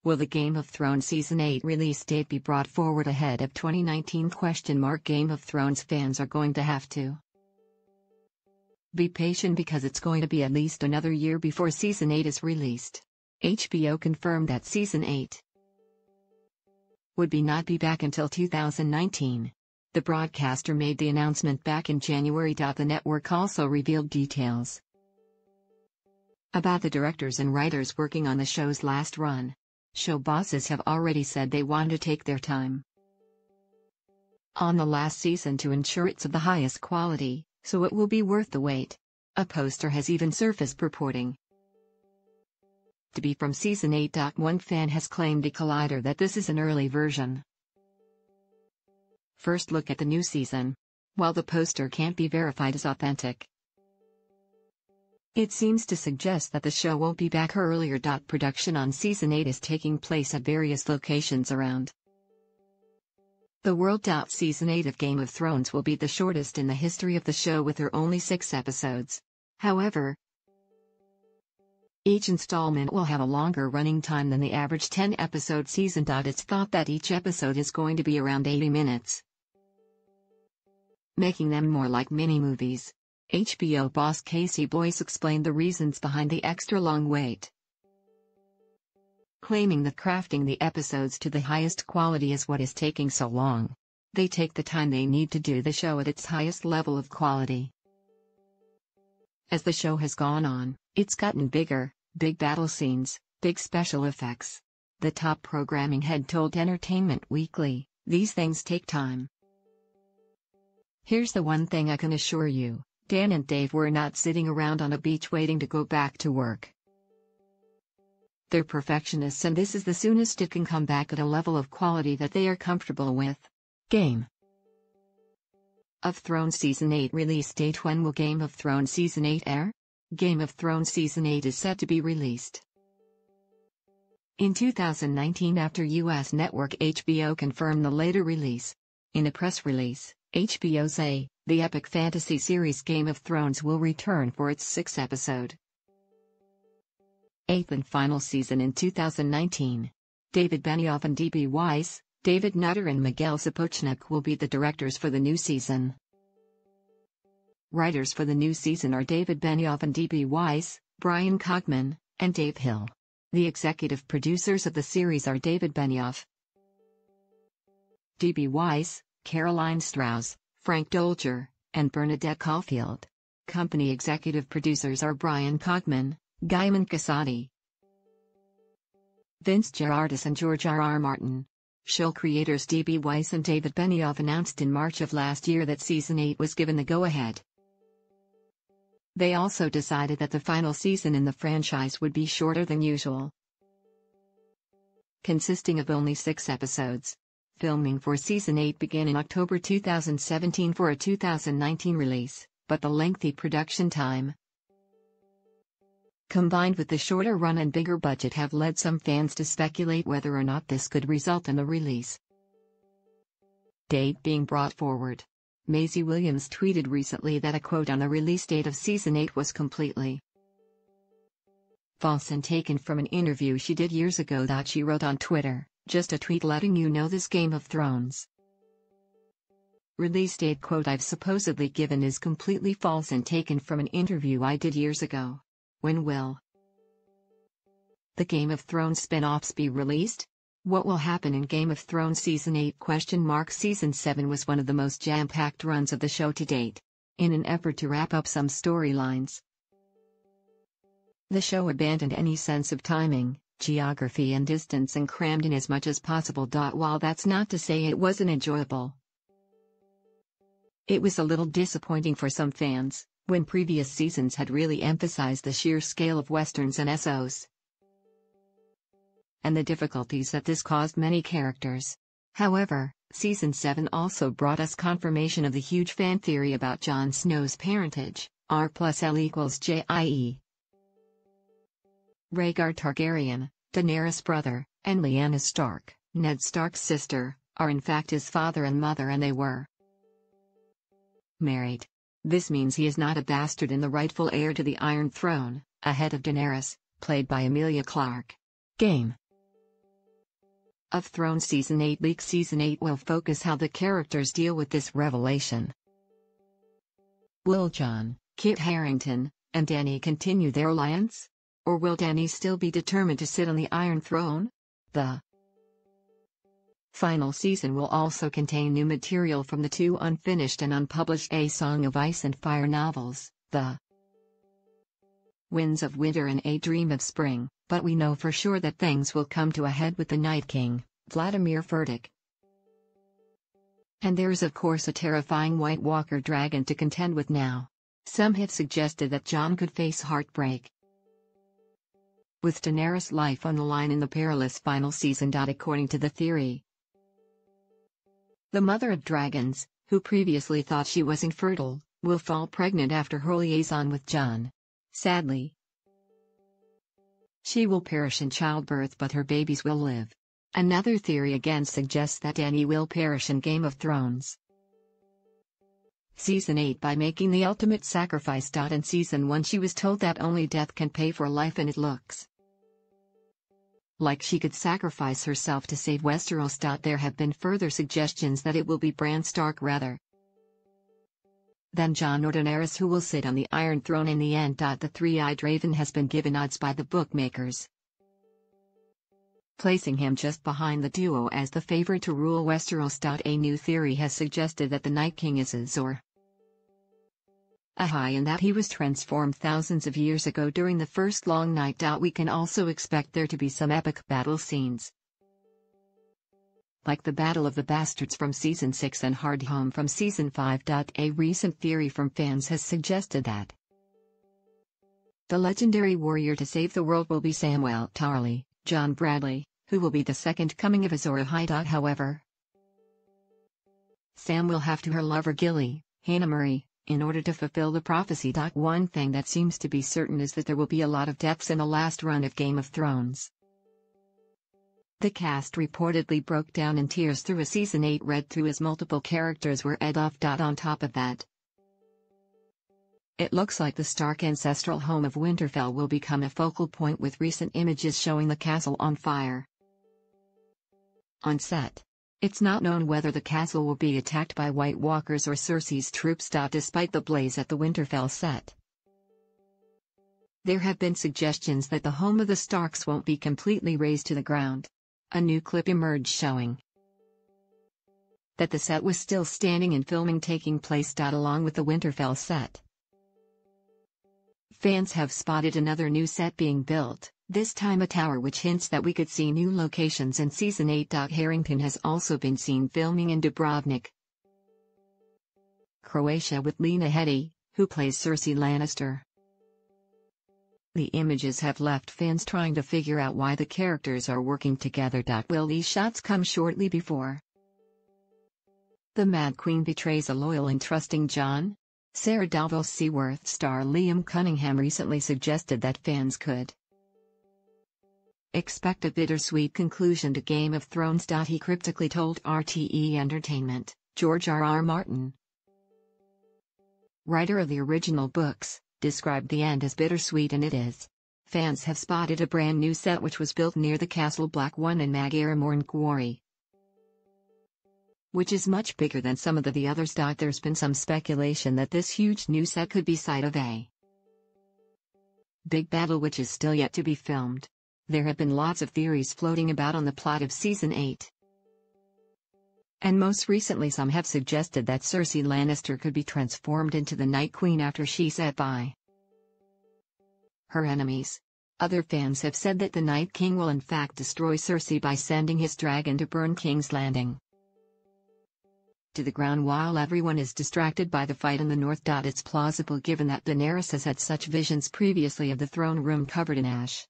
Will the Game of Thrones Season 8 release date be brought forward ahead of 2019? Game of Thrones fans are going to have to be patient because it's going to be at least another year before Season 8 is released. HBO confirmed that Season 8 would not be back until 2019. The broadcaster made the announcement back in January. The network also revealed details about the directors and writers working on the show's last run. Show bosses have already said they want to take their time on the last season to ensure it's of the highest quality, so it will be worth the wait. A poster has even surfaced purporting to be from Season 8. One fan has claimed to Collider that this is an early version. First look at the new season. While the poster can't be verified as authentic, it seems to suggest that the show won't be back earlier. Production on Season 8 is taking place at various locations around the world. Season 8 of Game of Thrones will be the shortest in the history of the show, with there only 6 episodes. However, each installment will have a longer running time than the average 10-episode season. It's thought that each episode is going to be around 80 minutes, making them more like mini-movies. HBO boss Casey Bloys explained the reasons behind the extra long wait, claiming that crafting the episodes to the highest quality is what is taking so long. They take the time they need to do the show at its highest level of quality. As the show has gone on, it's gotten bigger, big battle scenes, big special effects. The top programming head told Entertainment Weekly, "These things take time. Here's the one thing I can assure you, Dan and Dave were not sitting around on a beach waiting to go back to work. They're perfectionists, and this is the soonest it can come back at a level of quality that they are comfortable with." Game of Thrones Season 8 release date. When will Game of Thrones Season 8 air? Game of Thrones Season 8 is set to be released in 2019 after U.S. network HBO confirmed the later release. In a press release, HBO say, the epic fantasy series Game of Thrones will return for its 6th-episode, 8th and final season in 2019. David Benioff and D.B. Weiss, David Nutter and Miguel Sapochnik will be the directors for the new season. Writers for the new season are David Benioff and D.B. Weiss, Brian Cogman, and Dave Hill. The executive producers of the series are David Benioff, D.B. Weiss, Caroline Strauss, Frank Dolger, and Bernadette Caulfield. Company executive producers are Brian Cogman, Gaiman Casati, Vince Gerardis and George R.R. Martin. Show creators D.B. Weiss and David Benioff announced in March of last year that Season 8 was given the go-ahead. They also decided that the final season in the franchise would be shorter than usual, consisting of only 6 episodes. Filming for Season 8 began in October 2017 for a 2019 release, but the lengthy production time, combined with the shorter run and bigger budget, have led some fans to speculate whether or not this could result in the release date being brought forward. Maisie Williams tweeted recently that a quote on the release date of Season 8 was completely false and taken from an interview she did years ago. She wrote on Twitter, "Just a tweet letting you know this Game of Thrones release date quote I've supposedly given is completely false and taken from an interview I did years ago. When will the Game of Thrones spin-offs be released? What will happen in Game of Thrones Season 8? Season 7 was one of the most jam-packed runs of the show to date. In an effort to wrap up some storylines, the show abandoned any sense of timing, geography and distance and crammed in as much as possible. While that's not to say it wasn't enjoyable, it was a little disappointing for some fans, when previous seasons had really emphasized the sheer scale of westerns and SOs, and the difficulties that this caused many characters. However, Season 7 also brought us confirmation of the huge fan theory about Jon Snow's parentage, R+L=JIE. Rhaegar Targaryen, Daenerys' brother, and Lyanna Stark, Ned Stark's sister, are in fact his father and mother, and they were married. This means he is not a bastard and the rightful heir to the Iron Throne, ahead of Daenerys, played by Emilia Clarke. Game of Thrones Season 8 leak. Season 8 will focus how the characters deal with this revelation. Will Jon, Kit Harington, and Dany continue their alliance? Or will Dany still be determined to sit on the Iron Throne? The final season will also contain new material from the two unfinished and unpublished A Song of Ice and Fire novels, The Winds of Winter and A Dream of Spring, but we know for sure that things will come to a head with the Night King, Vladimir Furtick. And there's of course a terrifying White Walker dragon to contend with now. Some have suggested that Jon could face heartbreak with Daenerys' life on the line in the perilous final season. According to the theory, the mother of dragons, who previously thought she was infertile, will fall pregnant after her liaison with Jon. Sadly, she will perish in childbirth, but her babies will live. Another theory again suggests that Dany will perish in Game of Thrones Season 8 by making the ultimate sacrifice. In Season 1 she was told that only death can pay for life, and it looks like she could sacrifice herself to save Westeros. There have been further suggestions that it will be Bran Stark rather than Jon or Daenerys who will sit on the Iron Throne in the end. The three-eyed raven has been given odds by the bookmakers, placing him just behind the duo as the favorite to rule Westeros. A new theory has suggested that the Night King is Azor Ahai and that he was transformed thousands of years ago during the first long night. We can also expect there to be some epic battle scenes, like the Battle of the Bastards from Season 6 and Hardhome from Season 5. A recent theory from fans has suggested that the legendary warrior to save the world will be Samwell Tarly, John Bradley, who will be the second coming of Azor Ahai. However, Sam will have to her lover Gilly, Hannah Murray, in order to fulfill the prophecy. One thing that seems to be certain is that there will be a lot of deaths in the last run of Game of Thrones. The cast reportedly broke down in tears through a Season 8 read-through as multiple characters were ed off. On top of that, it looks like the Stark ancestral home of Winterfell will become a focal point, with recent images showing the castle on fire. On set, it's not known whether the castle will be attacked by White Walkers or Cersei's troops. Despite the blaze at the Winterfell set, there have been suggestions that the home of the Starks won't be completely razed to the ground. A new clip emerged showing that the set was still standing and filming taking place. Along with the Winterfell set, fans have spotted another new set being built, this time a tower, which hints that we could see new locations in Season 8. Harington has also been seen filming in Dubrovnik, Croatia with Lena Headey, who plays Cersei Lannister. The images have left fans trying to figure out why the characters are working together. Will these shots come shortly before the Mad Queen betrays a loyal and trusting Jon? Sarah Dalville Seaworth star Liam Cunningham recently suggested that fans could expect a bittersweet conclusion to Game of Thrones. He cryptically told RTE Entertainment, George R.R. Martin, writer of the original books, described the end as bittersweet, and it is. Fans have spotted a brand new set which was built near the Castle Black One in Mag Aramorn Quarry, which is much bigger than some of the others. There's been some speculation that this huge new set could be site of a big battle which is still yet to be filmed. There have been lots of theories floating about on the plot of Season 8. And most recently some have suggested that Cersei Lannister could be transformed into the Night Queen after she's set by her enemies. Other fans have said that the Night King will in fact destroy Cersei by sending his dragon to burn King's Landing to the ground while everyone is distracted by the fight in the north. It's plausible given that Daenerys has had such visions previously of the throne room covered in ash,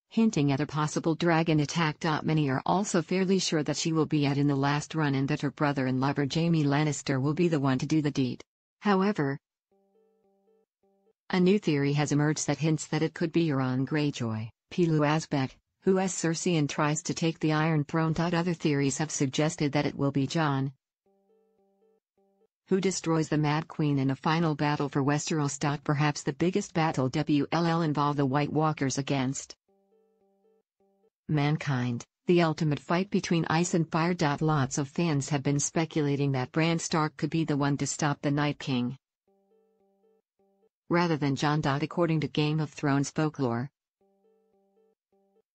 hinting at a possible dragon attack. Many are also fairly sure that she will be in the last run and that her brother and lover Jaime Lannister will be the one to do the deed. However, a new theory has emerged that hints that it could be Euron Greyjoy, Pilu Asbeck, who as Cersei and tries to take the Iron Throne. Other theories have suggested that it will be Jon who destroys the Mad Queen in a final battle for Westeros. Perhaps the biggest battle will involve the White Walkers against Mankind, the ultimate fight between ice and fire. Lots of fans have been speculating that Bran Stark could be the one to stop the Night King, rather than Jon. According to Game of Thrones folklore,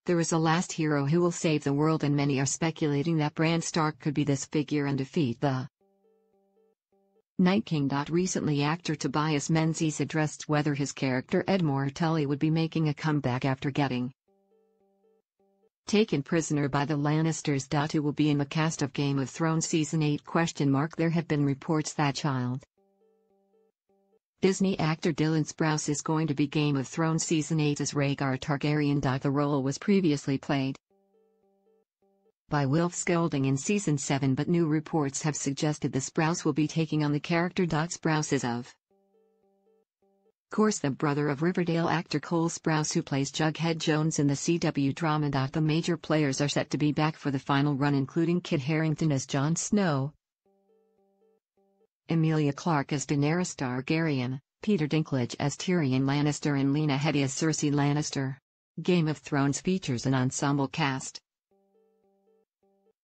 there is a last hero who will save the world, and many are speculating that Bran Stark could be this figure and defeat the Night King. Recently, actor Tobias Menzies addressed whether his character Edmure Tully would be making a comeback after getting taken prisoner by the Lannisters. Who will be in the cast of Game of Thrones Season 8? There have been reports that child Disney actor Dylan Sprouse is going to be Game of Thrones Season 8 as Rhaegar Targaryen. The role was previously played by Wilf Scolding in Season 7, but new reports have suggested the Sprouse will be taking on the character. Sprouse is of course the brother of Riverdale actor Cole Sprouse, who plays Jughead Jones in the CW drama. The major players are set to be back for the final run, including Kit Harington as Jon Snow, Emilia Clarke as Daenerys Targaryen, Peter Dinklage as Tyrion Lannister, and Lena Headey as Cersei Lannister. Game of Thrones features an ensemble cast,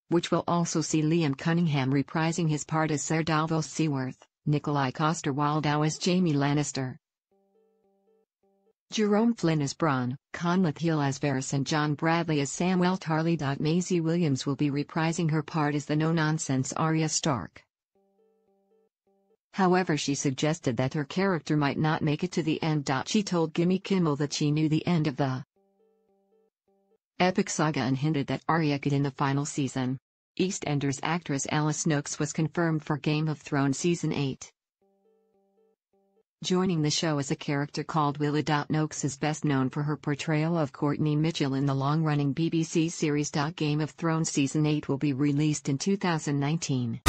which will also see Liam Cunningham reprising his part as Ser Davos Seaworth, Nikolai Coster-Waldau as Jaime Lannister, Jerome Flynn as Bronn, Conleth Hill as Varys, and John Bradley as Samwell Tarly. Maisie Williams will be reprising her part as the no-nonsense Arya Stark. However, she suggested that her character might not make it to the end. She told Jimmy Kimmel that she knew the end of the epic saga and hinted that Arya could in the final season. EastEnders actress Alice Noakes was confirmed for Game of Thrones Season 8. Joining the show as a character called Willa. Noakes is best known for her portrayal of Courtney Mitchell in the long-running BBC series. Game of Thrones Season 8 will be released in 2019.